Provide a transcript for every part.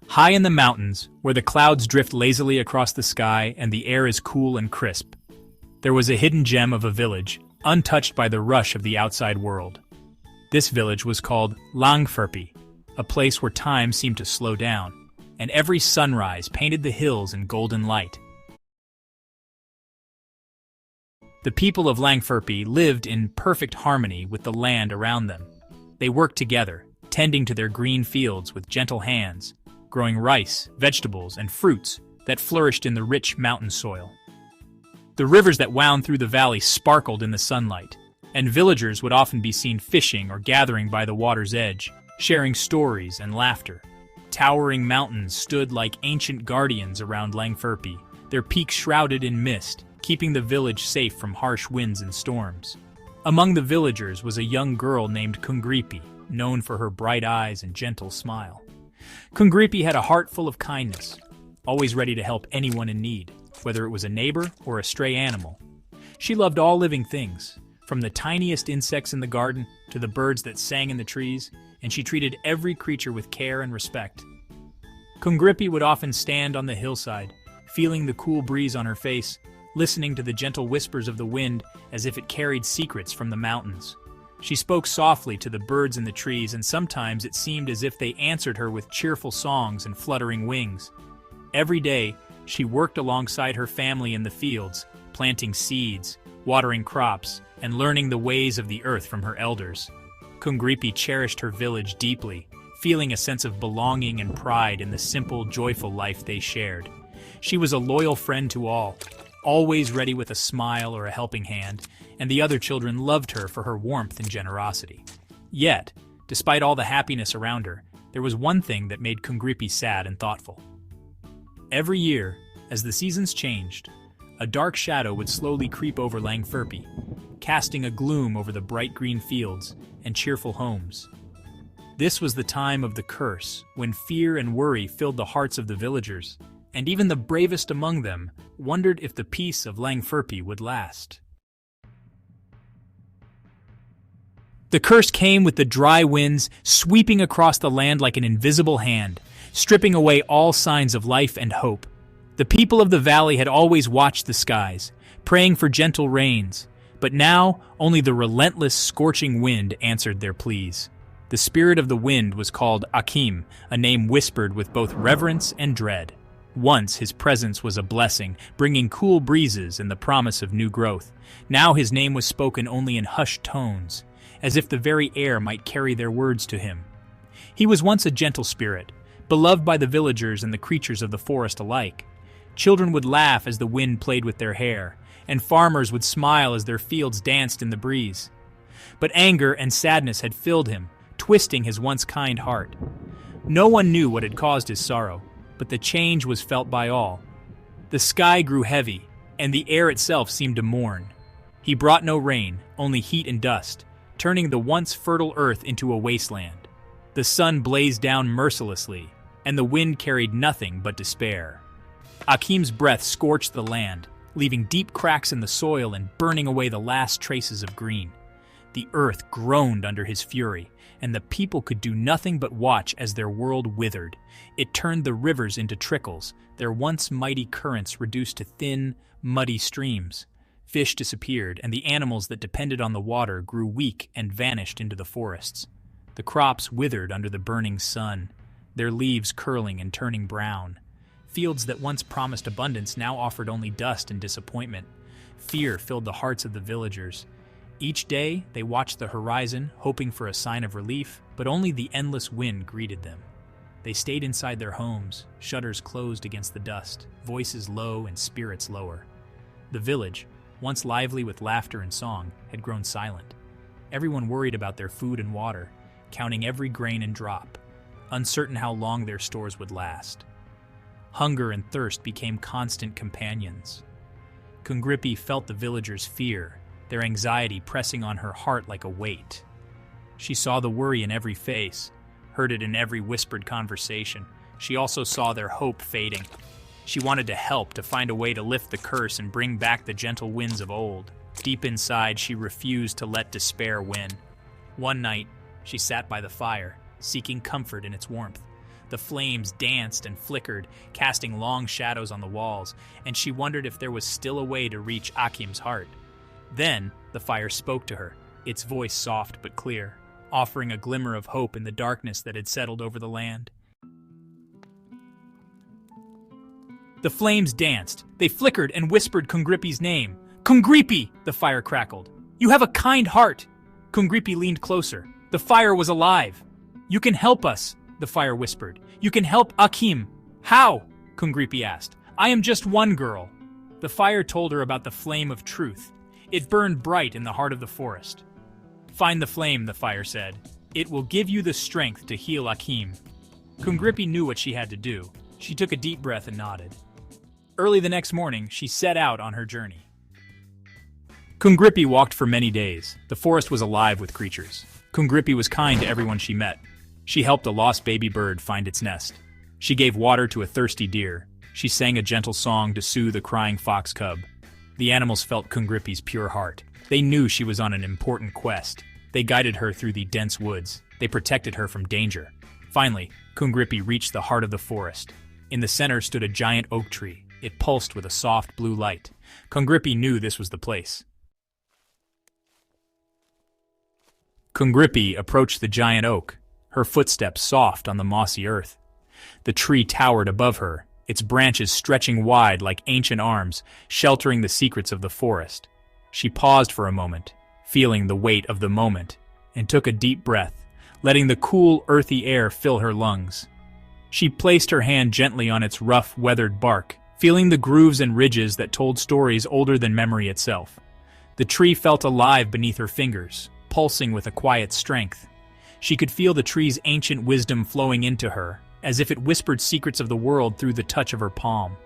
High in the mountains, where the clouds drift lazily across the sky and the air is cool and crisp, there was a hidden gem of a village, untouched by the rush of the outside world. This village was called Langpherpi, a place where time seemed to slow down, and every sunrise painted the hills in golden light. The people of Langpherpi lived in perfect harmony with the land around them. They worked together, tending to their green fields with gentle hands, growing rice, vegetables, and fruits that flourished in the rich mountain soil. The rivers that wound through the valley sparkled in the sunlight, and villagers would often be seen fishing or gathering by the water's edge, sharing stories and laughter. Towering mountains stood like ancient guardians around Langpherpi, their peaks shrouded in mist, keeping the village safe from harsh winds and storms. Among the villagers was a young girl named Kungripi, known for her bright eyes and gentle smile. Kungripi had a heart full of kindness, always ready to help anyone in need, whether it was a neighbor or a stray animal. She loved all living things, from the tiniest insects in the garden to the birds that sang in the trees, and she treated every creature with care and respect. Kungripi would often stand on the hillside, feeling the cool breeze on her face, listening to the gentle whispers of the wind as if it carried secrets from the mountains. She spoke softly to the birds in the trees, and sometimes it seemed as if they answered her with cheerful songs and fluttering wings. Every day, she worked alongside her family in the fields, planting seeds, watering crops, and learning the ways of the earth from her elders. Kungripi cherished her village deeply, feeling a sense of belonging and pride in the simple, joyful life they shared. She was a loyal friend to all, always ready with a smile or a helping hand, and the other children loved her for her warmth and generosity. Yet, despite all the happiness around her, there was one thing that made Kungripi sad and thoughtful. Every year, as the seasons changed, a dark shadow would slowly creep over Langpherpi, casting a gloom over the bright green fields and cheerful homes. This was the time of the curse, when fear and worry filled the hearts of the villagers, and even the bravest among them wondered if the peace of Langpherpi would last. The curse came with the dry winds sweeping across the land like an invisible hand, stripping away all signs of life and hope. The people of the valley had always watched the skies, praying for gentle rains, but now only the relentless, scorching wind answered their pleas. The spirit of the wind was called Akim, a name whispered with both reverence and dread. Once his presence was a blessing, bringing cool breezes and the promise of new growth. Now his name was spoken only in hushed tones, as if the very air might carry their words to him. He was once a gentle spirit, beloved by the villagers and the creatures of the forest alike. Children would laugh as the wind played with their hair, and farmers would smile as their fields danced in the breeze. But anger and sadness had filled him, twisting his once kind heart. No one knew what had caused his sorrow, but the change was felt by all. The sky grew heavy, and the air itself seemed to mourn. He brought no rain, only heat and dust, turning the once fertile earth into a wasteland. The sun blazed down mercilessly, and the wind carried nothing but despair. Akim's breath scorched the land, leaving deep cracks in the soil and burning away the last traces of green. The earth groaned under his fury, and the people could do nothing but watch as their world withered. It turned the rivers into trickles, their once mighty currents reduced to thin, muddy streams. Fish disappeared, and the animals that depended on the water grew weak and vanished into the forests. The crops withered under the burning sun, their leaves curling and turning brown. Fields that once promised abundance now offered only dust and disappointment. Fear filled the hearts of the villagers. Each day, they watched the horizon, hoping for a sign of relief, but only the endless wind greeted them. They stayed inside their homes, shutters closed against the dust, voices low and spirits lower. The village, once lively with laughter and song, had grown silent. Everyone worried about their food and water, counting every grain and drop, uncertain how long their stores would last. Hunger and thirst became constant companions. Kungripi felt the villagers' fear, their anxiety pressing on her heart like a weight. She saw the worry in every face, heard it in every whispered conversation. She also saw their hope fading. She wanted to help, to find a way to lift the curse and bring back the gentle winds of old. Deep inside, she refused to let despair win. One night, she sat by the fire, seeking comfort in its warmth. The flames danced and flickered, casting long shadows on the walls, and she wondered if there was still a way to reach Akim's heart. Then, the fire spoke to her, its voice soft but clear, offering a glimmer of hope in the darkness that had settled over the land. The flames danced. They flickered and whispered Kungripi's name. "Kungripi!" the fire crackled. "You have a kind heart!" Kungripi leaned closer. The fire was alive. "You can help us," the fire whispered. "You can help Akim." "How?" Kungripi asked. "I am just one girl." The fire told her about the flame of truth. It burned bright in the heart of the forest. "Find the flame," the fire said. "It will give you the strength to heal Akim." Kungripi knew what she had to do. She took a deep breath and nodded. Early the next morning, she set out on her journey. Kungripi walked for many days. The forest was alive with creatures. Kungripi was kind to everyone she met. She helped a lost baby bird find its nest. She gave water to a thirsty deer. She sang a gentle song to soothe a crying fox cub. The animals felt Kungripi's pure heart. They knew she was on an important quest. They guided her through the dense woods. They protected her from danger. Finally, Kungripi reached the heart of the forest. In the center stood a giant oak tree. It pulsed with a soft blue light. Kungripi knew this was the place. Kungripi approached the giant oak, her footsteps soft on the mossy earth. The tree towered above her, its branches stretching wide like ancient arms, sheltering the secrets of the forest. She paused for a moment, feeling the weight of the moment, and took a deep breath, letting the cool, earthy air fill her lungs. She placed her hand gently on its rough, weathered bark, feeling the grooves and ridges that told stories older than memory itself. The tree felt alive beneath her fingers, pulsing with a quiet strength. She could feel the tree's ancient wisdom flowing into her, as if it whispered secrets of the world through the touch of her palm.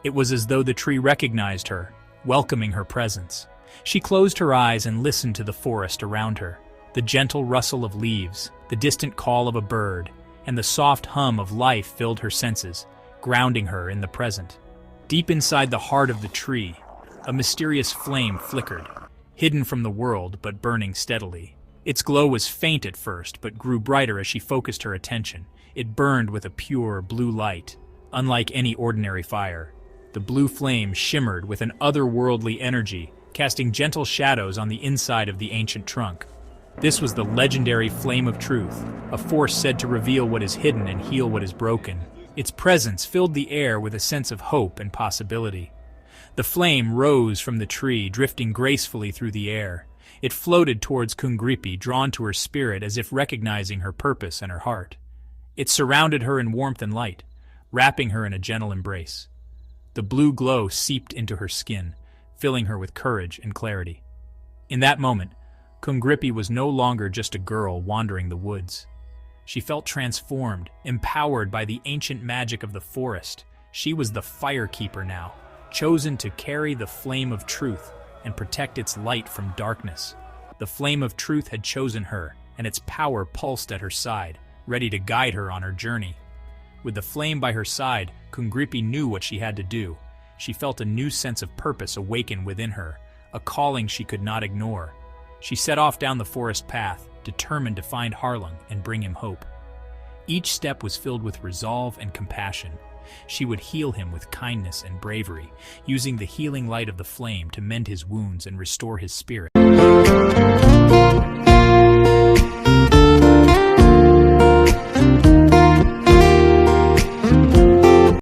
It was as though the tree recognized her, welcoming her presence. She closed her eyes and listened to the forest around her, the gentle rustle of leaves, the distant call of a bird, and the soft hum of life filled her senses, grounding her in the present. Deep inside the heart of the tree, a mysterious flame flickered, hidden from the world but burning steadily. Its glow was faint at first, but grew brighter as she focused her attention. It burned with a pure blue light, unlike any ordinary fire. The blue flame shimmered with an otherworldly energy, casting gentle shadows on the inside of the ancient trunk. This was the legendary Flame of Truth, a force said to reveal what is hidden and heal what is broken. Its presence filled the air with a sense of hope and possibility. The flame rose from the tree, drifting gracefully through the air. It floated towards Kungripi, drawn to her spirit as if recognizing her purpose and her heart. It surrounded her in warmth and light, wrapping her in a gentle embrace. The blue glow seeped into her skin, filling her with courage and clarity. In that moment, Kungripi was no longer just a girl wandering the woods. She felt transformed, empowered by the ancient magic of the forest. She was the firekeeper now, chosen to carry the flame of truth and protect its light from darkness. The flame of truth had chosen her, and its power pulsed at her side, ready to guide her on her journey. With the flame by her side, Kungripi knew what she had to do. She felt a new sense of purpose awaken within her, a calling she could not ignore. She set off down the forest path, determined to find Harlung and bring him hope. Each step was filled with resolve and compassion. She would heal him with kindness and bravery, using the healing light of the flame to mend his wounds and restore his spirit.